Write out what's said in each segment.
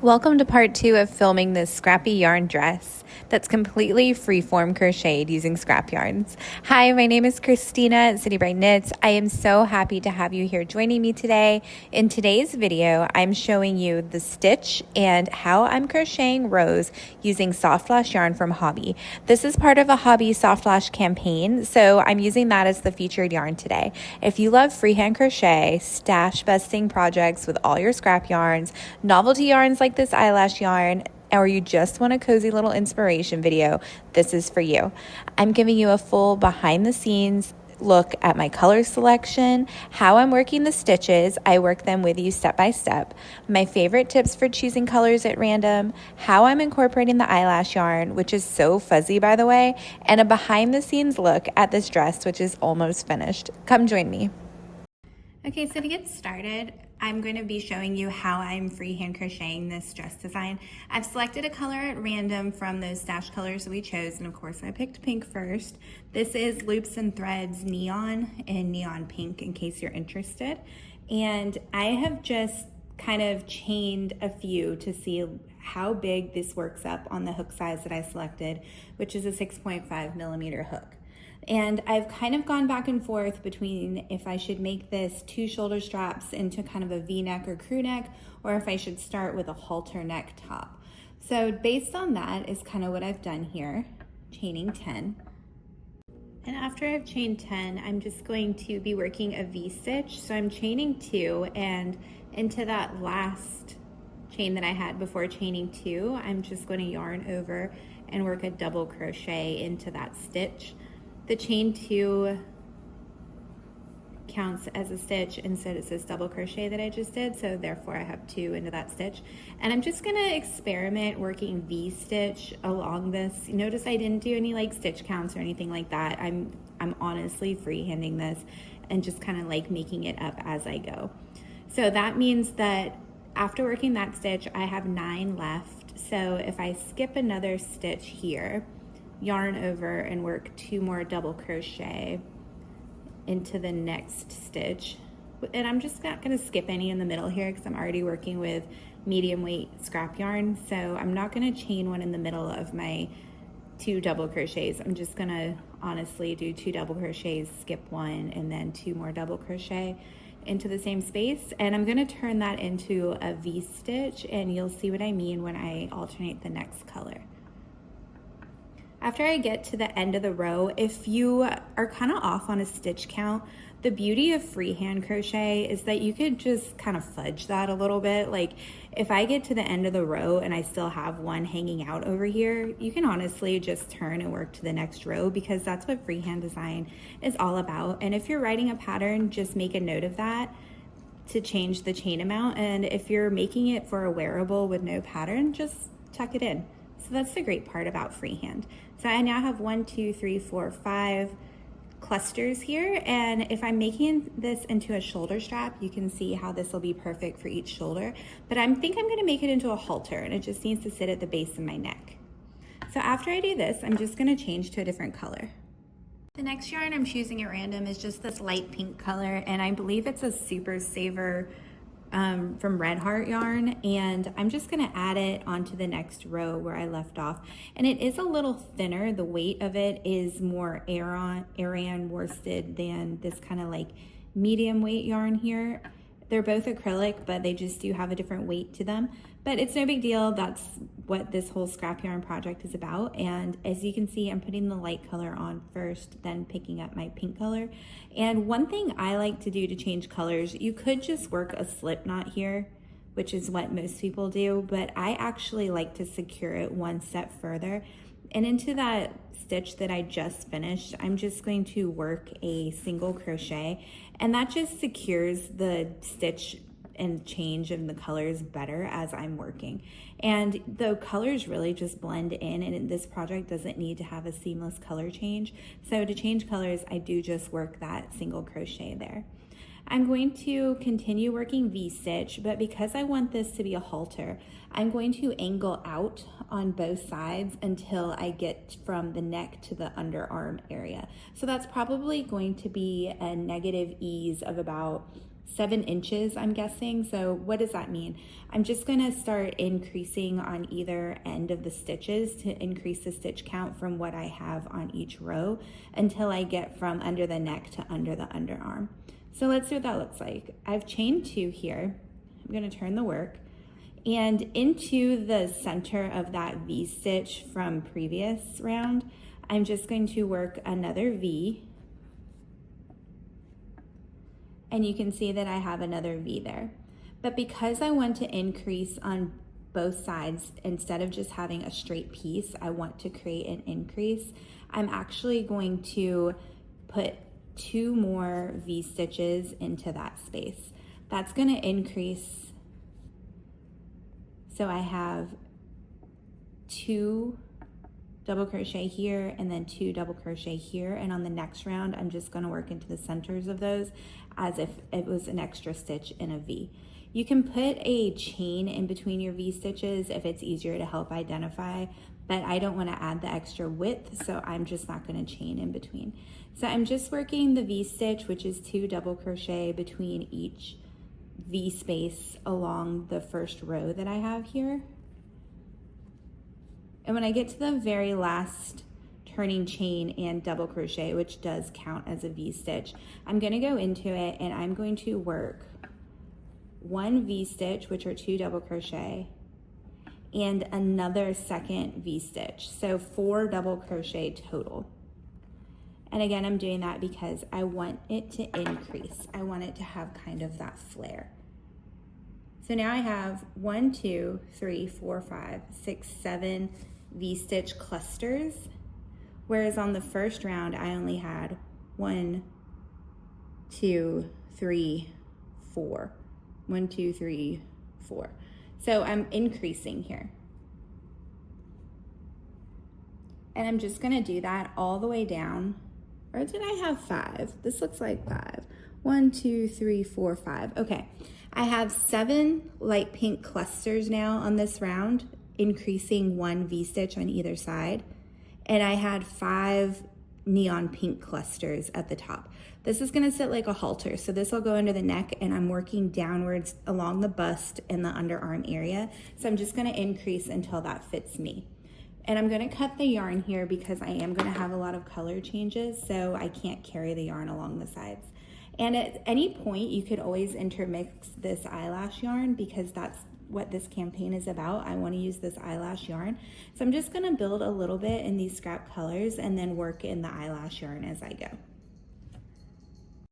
Welcome to part 2 of filming this scrappy yarn dress that's completely freeform crocheted using scrap yarns. Hi, my name is Christina at City Bright Knits. I am so happy to have you here joining me today. In today's video, I'm showing you the stitch and how I'm crocheting rows using Soft Lash yarn from Hobbii. This is part of a Hobbii Soft Lash campaign, so I'm using that as the featured yarn today. If you love freehand crochet, stash busting projects with all your scrap yarns, novelty yarns like this EyeLash yarn, or you just want a cozy little inspiration video, this is for you. I'm giving you a full behind the scenes look at my color selection, how I'm working the stitches. I work them with you step by step, my favorite tips for choosing colors at random, how I'm incorporating the EyeLash yarn, which is so fuzzy by the way, and a behind the scenes look at this dress, which is almost finished. Come join me. Okay, so to get started, I'm going to be showing you how I'm freehand crocheting this dress design. I've selected a color at random from those stash colors that we chose, and of course I picked pink first. This is Loops and Threads Neon in neon pink in case you're interested. And I have just kind of chained a few to see how big this works up on the hook size that I selected, which is a 6.5 millimeter hook. And I've kind of gone back and forth between if I should make this 2 shoulder straps into kind of a V-neck or crew neck, or if I should start with a halter neck top. So based on that is kind of what I've done here, chaining 10. And after I've chained 10, I'm just going to be working a V-stitch. So I'm chaining 2, and into that last chain that I had before chaining 2, I'm just going to yarn over and work a double crochet into that stitch. The chain 2 counts as a stitch, and so it says double crochet that I just did, so therefore I have 2 into that stitch. And I'm just gonna experiment working V-stitch along this. Notice I didn't do any like stitch counts or anything like that. I'm honestly freehanding this and just kind of like making it up as I go. So that means that after working that stitch, I have 9 left. So if I skip another stitch here, yarn over and work 2 more double crochet into the next stitch, and I'm just not going to skip any in the middle here because I'm already working with medium weight scrap yarn, so I'm not going to chain one in the middle of my 2 double crochets. I'm just going to honestly do 2 double crochets, skip 1, and then 2 more double crochet into the same space, and I'm going to turn that into a V-stitch, and you'll see what I mean when I alternate the next color. After I get to the end of the row, if you are kind of off on a stitch count, the beauty of freehand crochet is that you could just kind of fudge that a little bit. Like if I get to the end of the row and I still have one hanging out over here, you can honestly just turn and work to the next row, because that's what freehand design is all about. And if you're writing a pattern, just make a note of that to change the chain amount. And if you're making it for a wearable with no pattern, just tuck it in. So that's the great part about freehand. So I now have 1, 2, 3, 4, 5 clusters here, and if I'm making this into a shoulder strap, you can see how this will be perfect for each shoulder, but I think I'm going to make it into a halter, and it just needs to sit at the base of my neck. So after I do this, I'm just going to change to a different color. The next yarn I'm choosing at random is just this light pink color, and I believe it's a Super Saver from Red Heart yarn, and I'm just going to add it onto the next row where I left off. And it is a little thinner. The weight of it is more Aran worsted than this kind of like medium weight yarn here. They're both acrylic, but they just do have a different weight to them. But it's no big deal. That's what this whole scrap yarn project is about. And as you can see, I'm putting the light color on first, then picking up my pink color. And one thing I like to do to change colors, you could just work a slip knot here, which is what most people do, but I actually like to secure it one step further. And into that stitch that I just finished, I'm just going to work a single crochet, and that just secures the stitch and change of the colors better as I'm working. And the colors really just blend in, and this project doesn't need to have a seamless color change. So to change colors, I do just work that single crochet there. I'm going to continue working V-stitch, but because I want this to be a halter, I'm going to angle out on both sides until I get from the neck to the underarm area. So that's probably going to be a negative ease of about 7 inches, I'm guessing. So what does that mean? I'm just gonna start increasing on either end of the stitches to increase the stitch count from what I have on each row until I get from under the neck to under the underarm. So let's see what that looks like. I've chained 2 here. I'm gonna turn the work, and into the center of that V stitch from previous round, I'm just going to work another V, and you can see that I have another V there. But because I want to increase on both sides, instead of just having a straight piece, I want to create an increase. I'm actually going to put 2 more V stitches into that space. That's gonna increase. So I have 2 double crochet here and then 2 double crochet here, and on the next round I'm just going to work into the centers of those as if it was an extra stitch in a V. You can put a chain in between your V stitches if it's easier to help identify, but I don't want to add the extra width, so I'm just not going to chain in between. So I'm just working the V stitch, which is 2 double crochet between each V space along the first row that I have here. And when I get to the very last turning chain and double crochet, which does count as a V stitch, I'm going to go into it and I'm going to work 1 V stitch, which are 2 double crochet, and another second V stitch. So 4 double crochet total. And again, I'm doing that because I want it to increase. I want it to have kind of that flare. So now I have 1, 2, 3, 4, 5, 6, 7 V-stitch clusters, whereas on the first round, I only had 1, 2, 3, 4. 1, 2, 3, 4. So I'm increasing here. And I'm just gonna do that all the way down. Or did I have 5? This looks like 5. 1, 2, 3, 4, 5. Okay, I have 7 light pink clusters now on this round, increasing 1 V-stitch on either side. And I had 5 neon pink clusters at the top. This is gonna sit like a halter. So this will go under the neck and I'm working downwards along the bust and the underarm area. So I'm just gonna increase until that fits me. And I'm gonna cut the yarn here because I am gonna have a lot of color changes, so I can't carry the yarn along the sides. And at any point, you could always intermix this EyeLash yarn because that's what this campaign is about. I wanna use this EyeLash yarn. So I'm just gonna build a little bit in these scrap colors and then work in the EyeLash yarn as I go.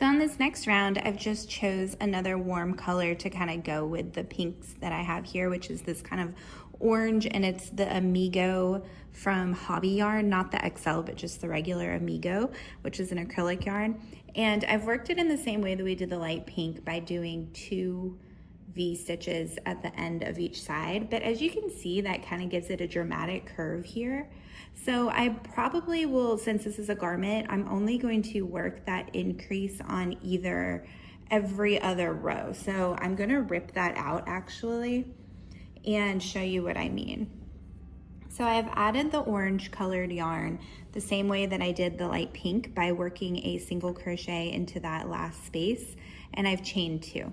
So on this next round, I've just chose another warm color to kind of go with the pinks that I have here, which is this kind of orange, and it's the Amigo from Hobbii yarn, not the XL, but just the regular Amigo, which is an acrylic yarn. And I've worked it in the same way that we did the light pink by doing 2 V stitches at the end of each side. But as you can see, that kind of gives it a dramatic curve here. So I probably will, since this is a garment, I'm only going to work that increase on either every other row. So I'm gonna rip that out actually and show you what I mean. So I've added the orange colored yarn the same way that I did the light pink by working a single crochet into that last space, and I've chained 2.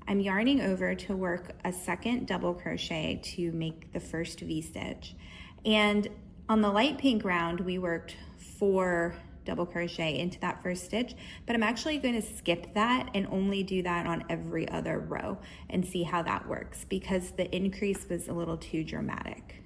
I'm yarning over to work a second double crochet to make the first V-stitch. And on the light pink round, we worked 4 double crochet into that first stitch, but I'm actually going to skip that and only do that on every other row and see how that works because the increase was a little too dramatic.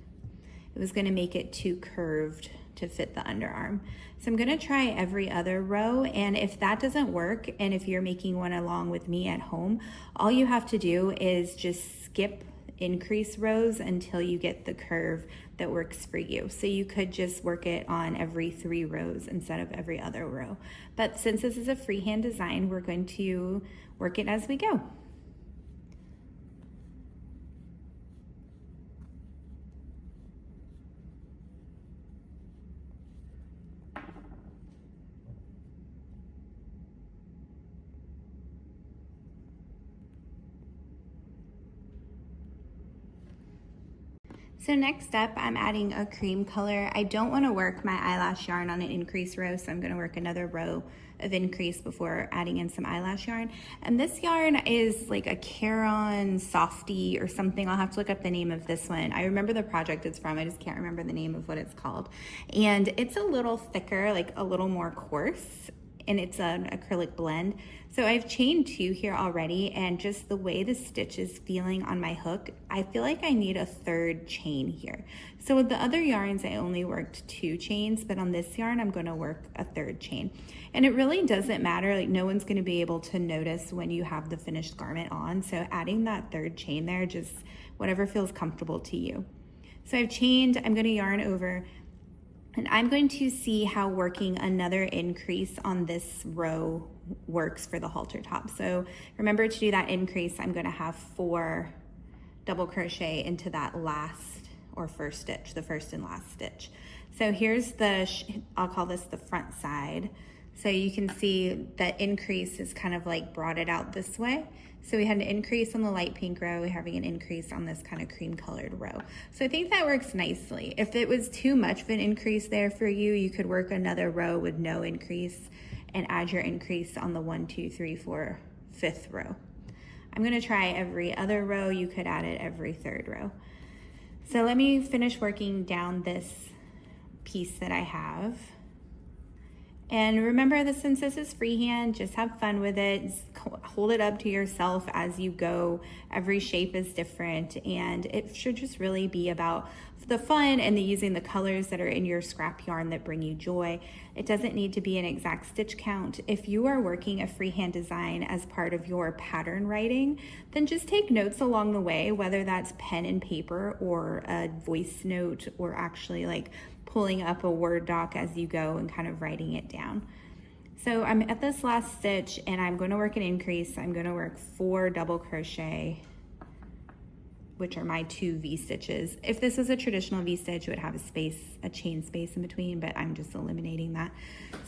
It was going to make it too curved to fit the underarm. So I'm going to try every other row, and if that doesn't work, and if you're making one along with me at home, all you have to do is just skip increase rows until you get the curve that works for you. So you could just work it on every 3 rows instead of every other row. But since this is a freehand design, we're going to work it as we go. So next up, I'm adding a cream color. I don't want to work my eyelash yarn on an increase row, so I'm going to work another row of increase before adding in some eyelash yarn. And this yarn is like a Caron Softie or something. I'll have to look up the name of this one. I remember the project it's from, I just can't remember the name of what it's called. And it's a little thicker, like a little more coarse, and it's an acrylic blend. So I've chained 2 here already, and just the way the stitch is feeling on my hook, I feel like I need a 3rd chain here. So with the other yarns, I only worked 2 chains, but on this yarn, I'm gonna work a 3rd chain. And it really doesn't matter, like no one's gonna be able to notice when you have the finished garment on, so adding that 3rd chain there, just whatever feels comfortable to you. So I've chained, I'm gonna yarn over, and I'm going to see how working another increase on this row works for the halter top. So remember to do that increase, I'm gonna have 4 double crochet into that last or first stitch, the first and last stitch. So here's the, I'll call this the front side. So you can see that increase is kind of like brought it out this way. So we had an increase on the light pink row, we're having an increase on this kind of cream colored row. So I think that works nicely. If it was too much of an increase there for you, you could work another row with no increase and add your increase on the 1, 2, 3, 4, 5th row. I'm gonna try every other row. You could add it every 3rd row. So let me finish working down this piece that I have. And remember that since this is freehand, just have fun with it. Hold it up to yourself as you go. Every shape is different, and it should just really be about the fun and using the colors that are in your scrap yarn that bring you joy. It doesn't need to be an exact stitch count. If you are working a freehand design as part of your pattern writing, then just take notes along the way, whether that's pen and paper or a voice note or actually like pulling up a Word doc as you go and kind of writing it down. So I'm at this last stitch and I'm going to work an increase. I'm going to work 4 double crochet, which are my 2 V-stitches. If this was a traditional V-stitch, it would have a space, a chain space in between, but I'm just eliminating that.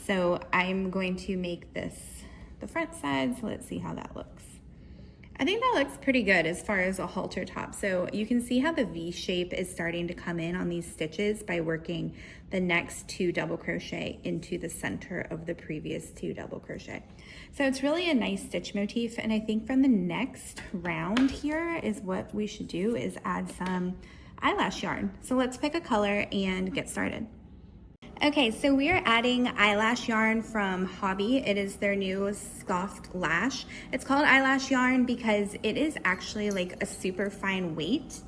So I'm going to make this the front side, so let's see how that looks. I think that looks pretty good as far as a halter top. So you can see how the V shape is starting to come in on these stitches by working the next 2 double crochet into the center of the previous 2 double crochet. So it's really a nice stitch motif, and I think from the next round here is what we should do is add some eyelash yarn. So let's pick a color and get started. Okay, so we are adding eyelash yarn from Hobbii. It is their new Soft Lash. It's called eyelash yarn because it is actually like a super fine weight.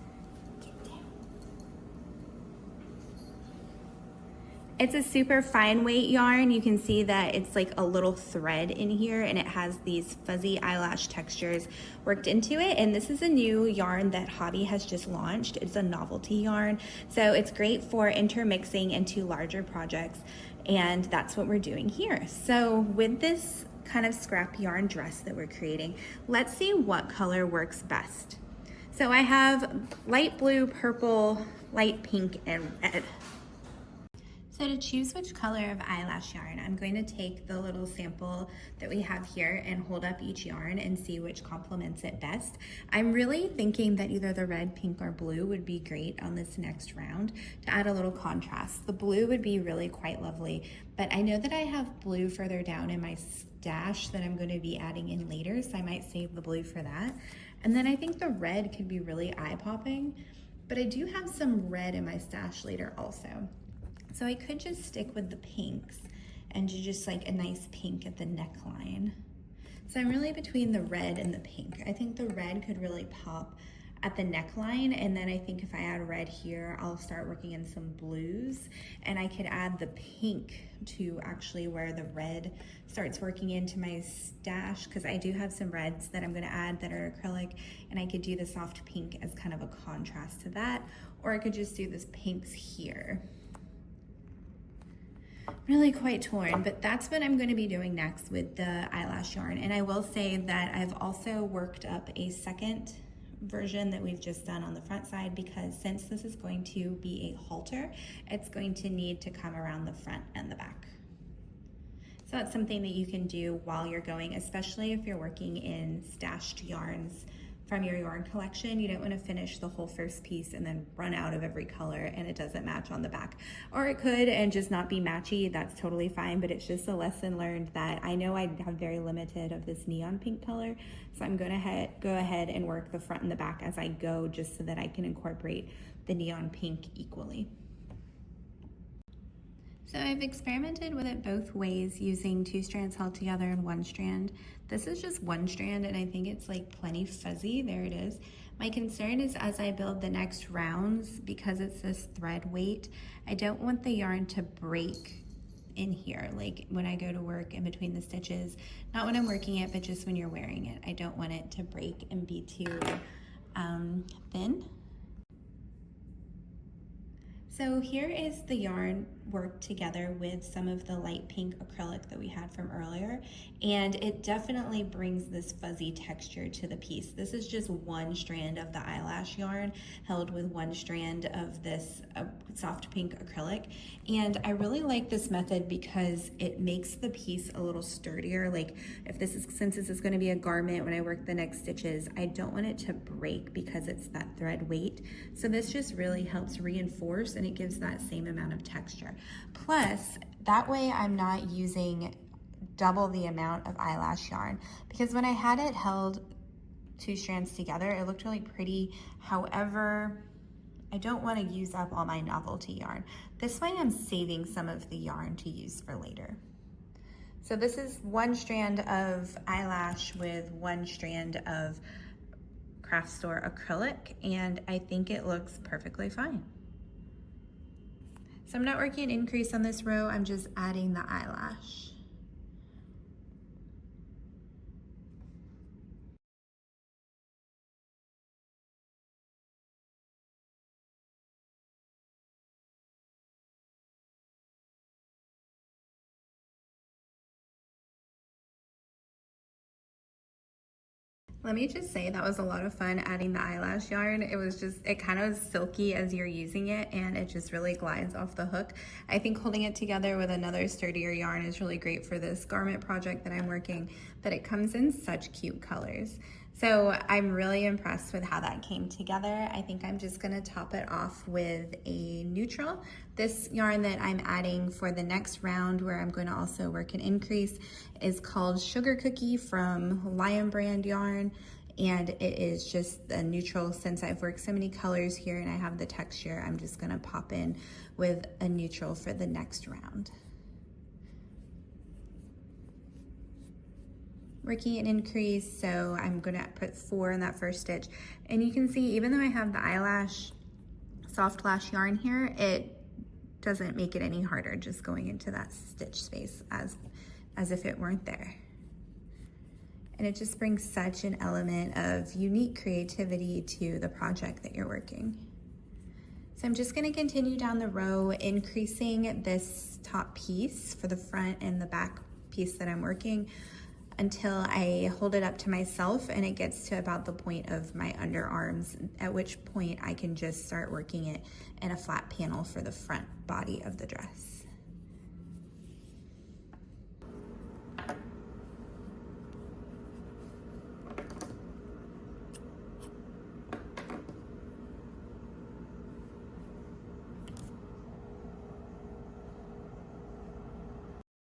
It's a super fine weight yarn. You can see that it's like a little thread in here, and it has these fuzzy eyelash textures worked into it. And this is a new yarn that Hobbii has just launched. It's a novelty yarn. So it's great for intermixing into larger projects. And that's what we're doing here. So with this kind of scrap yarn dress that we're creating, let's see what color works best. So I have light blue, purple, light pink, and red. So to choose which color of eyelash yarn, I'm going to take the little sample that we have here and hold up each yarn and see which complements it best. I'm really thinking that either the red, pink, or blue would be great on this next round to add a little contrast. The blue would be really quite lovely, but I know that I have blue further down in my stash that I'm going to be adding in later, so I might save the blue for that. And then I think the red could be really eye-popping, but I do have some red in my stash later also. So I could just stick with the pinks and do just like a nice pink at the neckline. So I'm really between the red and the pink. I think the red could really pop at the neckline, and then I think if I add red here, I'll start working in some blues, and I could add the pink to actually where the red starts working into my stash, because I do have some reds that I'm gonna add that are acrylic, and I could do the soft pink as kind of a contrast to that, or I could just do this pinks here. Really quite torn, but that's what I'm going to be doing next with the eyelash yarn. And I will say that I've also worked up a second version that we've just done on the front side, because since this is going to be a halter, it's going to need to come around the front and the back. So that's something that you can do while you're going, especially if you're working in stashed yarns from your yarn collection. You don't want to finish the whole first piece and then run out of every color and it doesn't match on the back. Or it could and just not be matchy, that's totally fine, but it's just a lesson learned that I know I have very limited of this neon pink color, so I'm gonna go ahead and work the front and the back as I go, just so that I can incorporate the neon pink equally. So I've experimented with it both ways, using 2 strands held together and 1 strand. This is just 1 strand and I think it's like plenty fuzzy. There it is. My concern is as I build the next rounds, because it's this thread weight, I don't want the yarn to break in here, like when I go to work in between the stitches. Not when I'm working it, but just when you're wearing it. I don't want it to break and be too thin. So here is the yarn worked together with some of the light pink acrylic that we had from earlier, and it definitely brings this fuzzy texture to the piece. This is just 1 strand of the EyeLash yarn held with 1 strand of this soft pink acrylic, and I really like this method because it makes the piece a little sturdier. Like since this is going to be a garment when I work the next stitches, I don't want it to break because it's that thread weight. So this just really helps reinforce, and it gives that same amount of texture. Plus, that way I'm not using double the amount of EyeLash yarn, because when I had it held 2 strands together, it looked really pretty. However, I don't want to use up all my novelty yarn. This way I'm saving some of the yarn to use for later. So this is 1 strand of EyeLash with 1 strand of craft store acrylic, and I think it looks perfectly fine. So I'm not working an increase on this row, I'm just adding the EyeLash. Let me just say that was a lot of fun adding the EyeLash yarn. It kind of silky as you're using it, and it just really glides off the hook. I think holding it together with another sturdier yarn is really great for this garment project that I'm working, but it comes in such cute colors. So I'm really impressed with how that came together. I think I'm just gonna top it off with a neutral. This yarn that I'm adding for the next round, where I'm gonna also work an increase, is called Sugar Cookie from Lion Brand Yarn. And it is just a neutral. Since I've worked so many colors here and I have the texture, I'm just gonna pop in with a neutral for the next round. Working an increase, so I'm gonna put 4 in that first stitch. And you can see, even though I have the EyeLash Soft Lash yarn here, it doesn't make it any harder just going into that stitch space as if it weren't there. And it just brings such an element of unique creativity to the project that you're working. So I'm just gonna continue down the row, increasing this top piece for the front and the back piece that I'm working, until I hold it up to myself and it gets to about the point of my underarms, at which point I can just start working it in a flat panel for the front body of the dress.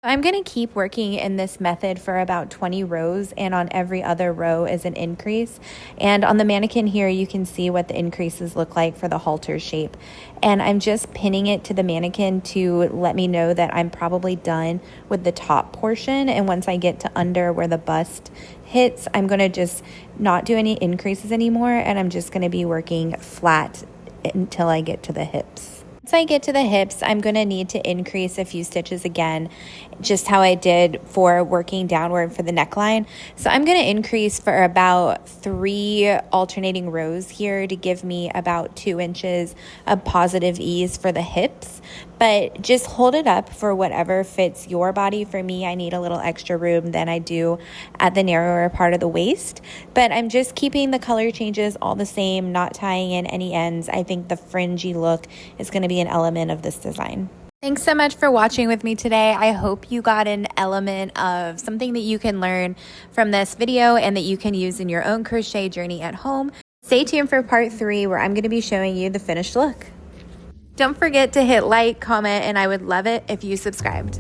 I'm going to keep working in this method for about 20 rows, and on every other row is an increase. And on the mannequin here, you can see what the increases look like for the halter shape. And I'm just pinning it to the mannequin to let me know that I'm probably done with the top portion. And once I get to under where the bust hits, I'm going to just not do any increases anymore, and I'm just going to be working flat until I get to the hips. Once I get to the hips, I'm going to need to increase a few stitches again, just how I did for working downward for the neckline. So I'm going to increase for about 3 alternating rows here to give me about 2 inches of positive ease for the hips. But just hold it up for whatever fits your body. For me, I need a little extra room than I do at the narrower part of the waist. But I'm just keeping the color changes all the same, not tying in any ends. I think the fringy look is going to be an element of this design. Thanks so much for watching with me today. I hope you got an element of something that you can learn from this video and that you can use in your own crochet journey at home. Stay tuned for part 3 where I'm going to be showing you the finished look. Don't forget to hit like, comment, and I would love it if you subscribed.